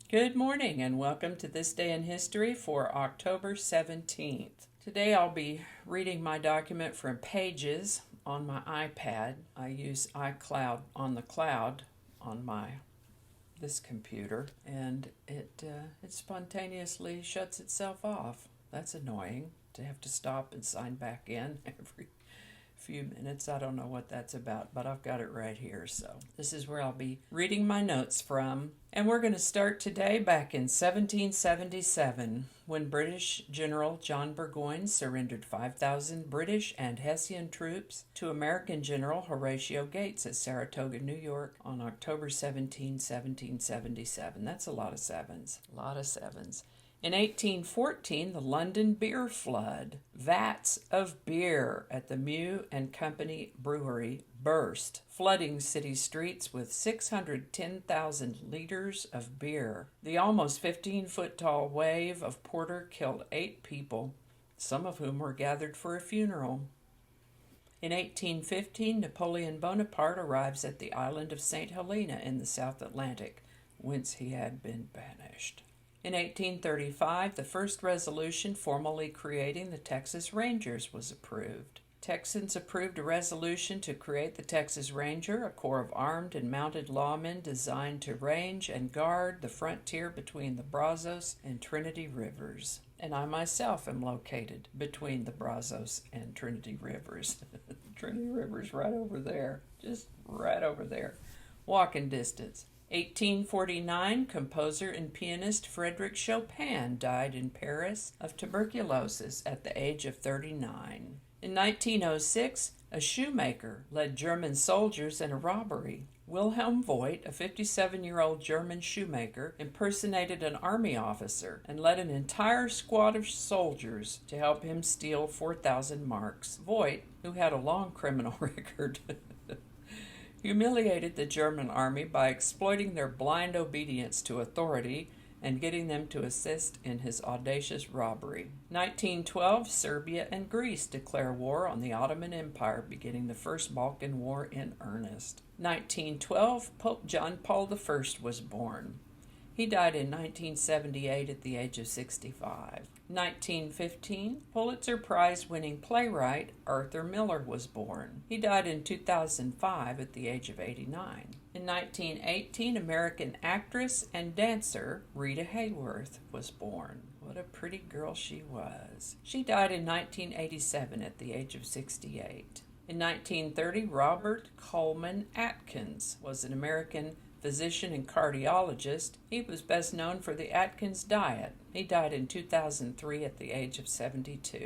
Good morning and welcome to This Day in History for October 17th. Today I'll be reading my document from Pages on my iPad. I use iCloud on the cloud on this computer, and it spontaneously shuts itself off. That's annoying to have to stop and sign back in every few minutes. I don't know what that's about, but I've got it right here. So this is where I'll be reading my notes from. And we're going to start today back in 1777 when British General John Burgoyne surrendered 5,000 British and Hessian troops to American General Horatio Gates at Saratoga, New York on October 17, 1777. That's a lot of sevens. A lot of sevens. In 1814, the London beer flood. Vats of beer at the Mew and Company Brewery burst, flooding city streets with 610,000 liters of beer. The almost 15-foot-tall wave of porter killed 8 people, some of whom were gathered for a funeral. In 1815, Napoleon Bonaparte arrives at the island of St. Helena in the South Atlantic, whence he had been banished. In 1835, the first resolution formally creating the Texas Rangers was approved. Texans approved a resolution to create the Texas Ranger, a corps of armed and mounted lawmen designed to range and guard the frontier between the Brazos and Trinity Rivers. And I myself am located between the Brazos and Trinity Rivers. Trinity River's right over there, just right over there, walking distance. 1849, composer and pianist Frédéric Chopin died in Paris of tuberculosis at the age of 39. In 1906, a shoemaker led German soldiers in a robbery. Wilhelm Voigt, a 57-year-old German shoemaker, impersonated an army officer and led an entire squad of soldiers to help him steal 4,000 marks. Voigt, who had a long criminal record, humiliated the German army by exploiting their blind obedience to authority and getting them to assist in his audacious robbery. 1912, Serbia and Greece declare war on the Ottoman Empire, beginning the First Balkan War in earnest. 1912, Pope John Paul I was born. He died in 1978 at the age of 65. 1915, Pulitzer Prize-winning playwright Arthur Miller was born. He died in 2005 at the age of 89. In 1918, American actress and dancer Rita Hayworth was born. What a pretty girl she was. She died in 1987 at the age of 68. In 1930, Robert Coleman Atkins was an American physician and cardiologist. He was best known for the Atkins diet. He died in 2003 at the age of 72.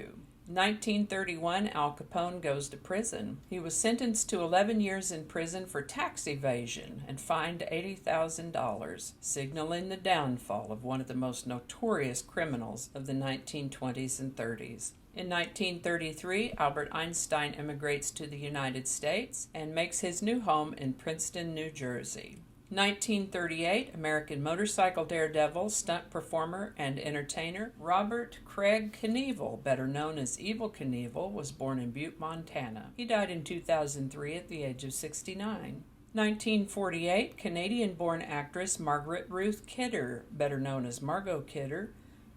In 1931, Al Capone goes to prison. He was sentenced to 11 years in prison for tax evasion and fined $80,000, signaling the downfall of one of the most notorious criminals of the 1920s and 30s. In 1933, Albert Einstein immigrates to the United States and makes his new home in Princeton, New Jersey. 1938, American motorcycle daredevil, stunt performer, and entertainer Robert Craig Knievel, better known as Evel Knievel, was born in Butte, Montana. He died in 2003 at the age of 69. 1948, Canadian-born actress Margaret Ruth Kidder, better known as Margot Kidder,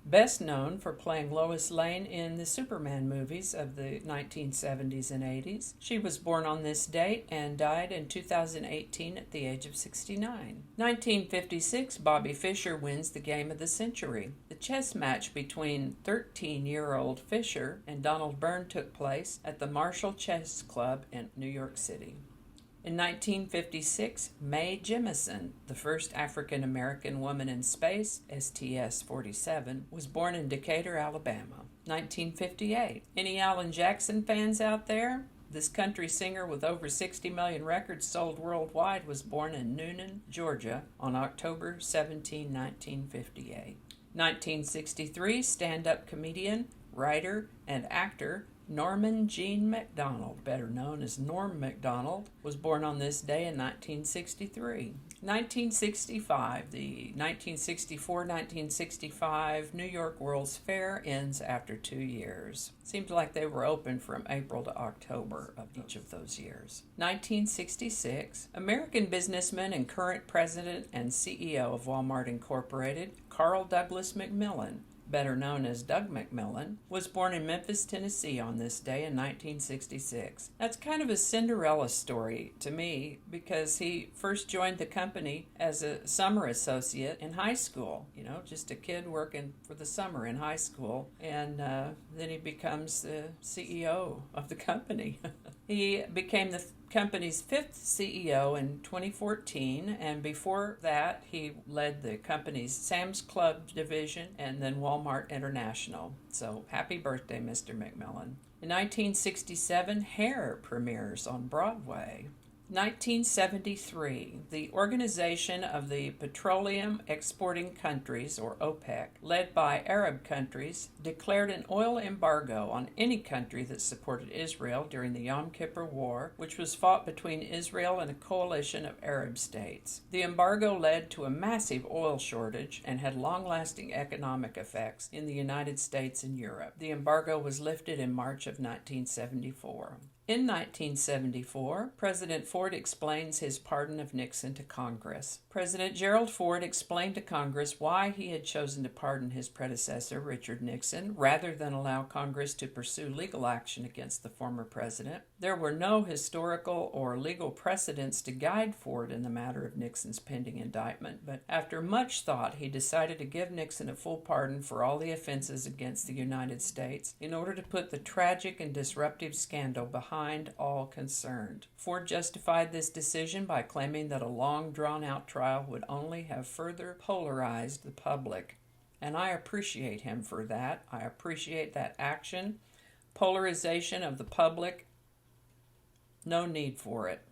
best known for playing Lois Lane in the Superman movies of the 1970s and 80s. She was born on this date and died in 2018 at the age of 69. 1956, Bobby Fischer wins the game of the century. The chess match between 13-year-old Fischer and Donald Byrne took place at the Marshall Chess Club in New York City. In 1956, Mae Jemison, the first African-American woman in space, STS-47, was born in Decatur, Alabama. 1958. Any Alan Jackson fans out there? This country singer with over 60 million records sold worldwide was born in Noonan, Georgia on October 17, 1958. 1963, stand-up comedian, writer, and actor Norman Jean Macdonald, better known as Norm Macdonald, was born on this day in 1963. 1965, the 1964-1965 New York World's Fair ends after 2 years. Seems like they were open from April to October of each of those years. 1966, American businessman and current president and CEO of Walmart Incorporated, Carl Douglas Macmillan, better known as Doug Macmillan, was born in Memphis, Tennessee on this day in 1966. That's kind of a Cinderella story to me because he first joined the company as a summer associate in high school, just a kid working for the summer in high school, and then he becomes the CEO of the company. He became the company's 5th CEO in 2014, and before that he led the company's Sam's Club division and then Walmart International. So happy birthday, Mr. Macmillan. In 1967, Hair premieres on Broadway. 1973, the Organization of the Petroleum Exporting Countries, or OPEC, led by Arab countries, declared an oil embargo on any country that supported Israel during the Yom Kippur War, which was fought between Israel and a coalition of Arab states. The embargo led to a massive oil shortage and had long-lasting economic effects in the United States and Europe. The embargo was lifted in March of 1974. In 1974, President Ford explains his pardon of Nixon to Congress. President Gerald Ford explained to Congress why he had chosen to pardon his predecessor, Richard Nixon, rather than allow Congress to pursue legal action against the former president. There were no historical or legal precedents to guide Ford in the matter of Nixon's pending indictment, but after much thought, he decided to give Nixon a full pardon for all the offenses against the United States in order to put the tragic and disruptive scandal behind all concerned. Ford justified this decision by claiming that a long, drawn-out trial would only have further polarized the public. And I appreciate him for that. I appreciate that action. Polarization of the public, no need for it.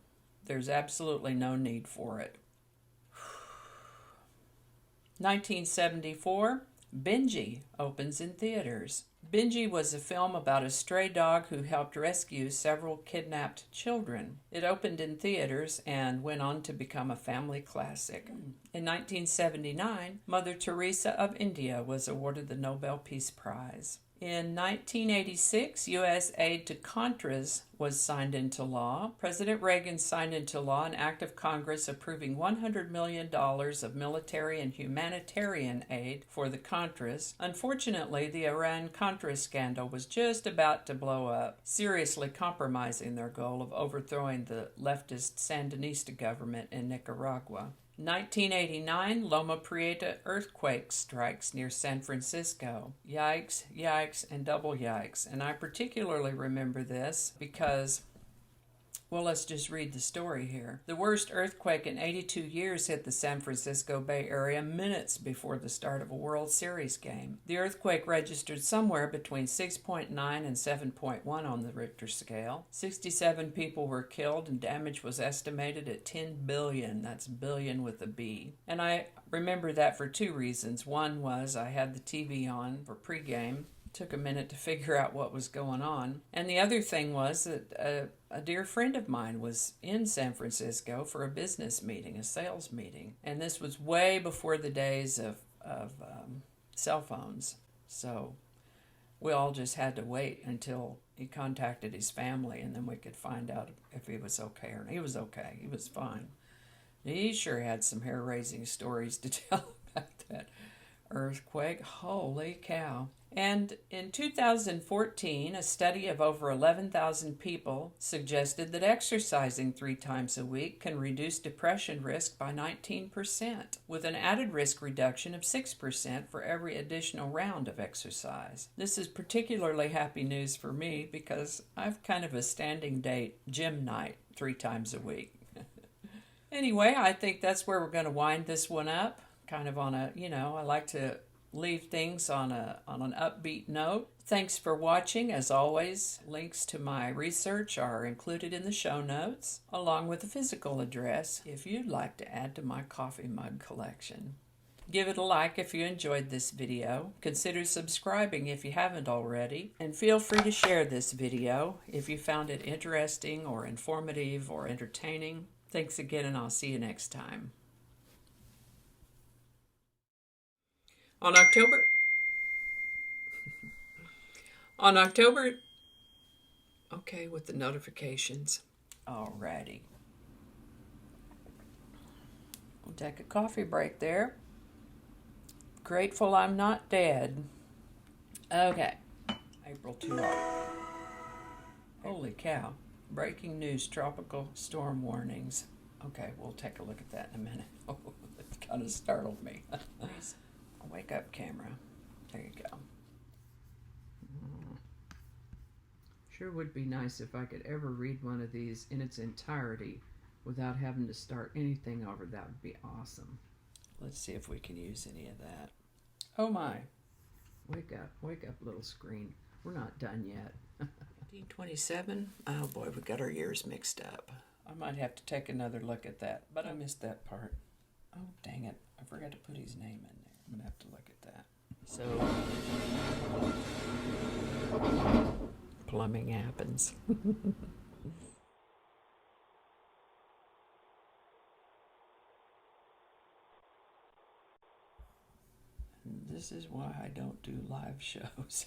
There's absolutely no need for it. 1974, Benjy opens in theaters. Benjy was a film about a stray dog who helped rescue several kidnapped children. It opened in theaters and went on to become a family classic. In 1979, Mother Teresa of India was awarded the Nobel Peace Prize. In 1986, U.S. aid to Contras was signed into law. President Reagan signed into law an act of Congress approving $100 million of military and humanitarian aid for the Contras. Unfortunately, the Iran-Contra scandal was just about to blow up, seriously compromising their goal of overthrowing the leftist Sandinista government in Nicaragua. 1989, Loma Prieta earthquake strikes near San Francisco. Yikes, yikes, and double yikes. And I particularly remember this because, well, let's just read the story here. The worst earthquake in 82 years hit the San Francisco Bay Area minutes before the start of a World Series game. The earthquake registered somewhere between 6.9 and 7.1 on the Richter scale. 67 people were killed and damage was estimated at 10 billion. That's billion with a B. And I remember that for two reasons. One was I had the TV on for pregame. Took a minute to figure out what was going on. And the other thing was that a dear friend of mine was in San Francisco for a business meeting, a sales meeting. And this was way before the days of cell phones. So we all just had to wait until he contacted his family and then we could find out if he was okay or not. He was okay. He was fine. He sure had some hair-raising stories to tell about that earthquake. Holy cow. And in 2014, a study of over 11,000 people suggested that exercising 3 times a week can reduce depression risk by 19%, with an added risk reduction of 6% for every additional round of exercise. This is particularly happy news for me because I've kind of a standing date gym night 3 times a week. Anyway, I think that's where we're going to wind this one up, kind of on a, I like to leave things on an upbeat note. Thanks for watching. As always, links to my research are included in the show notes, along with a physical address if you'd like to add to my coffee mug collection. Give it a like if you enjoyed this video. Consider subscribing if you haven't already. And feel free to share this video if you found it interesting or informative or entertaining. Thanks again, and I'll see you next time. On October, okay, with the notifications. Alrighty. We'll take a coffee break there. Grateful I'm not dead. Okay. April 2. Holy cow. Breaking news, tropical storm warnings. Okay, we'll take a look at that in a minute. Oh, that kind of startled me. Wake up, camera. There you go. Sure would be nice if I could ever read one of these in its entirety without having to start anything over. That would be awesome. Let's see if we can use any of that. Oh my. Wake up, little screen. We're not done yet. 1927? Oh boy, we got our years mixed up. I might have to take another look at that, but I missed that part. Oh, dang it. I forgot to put his name in there. I'm going to have to look at that. So, plumbing happens. This is why I don't do live shows.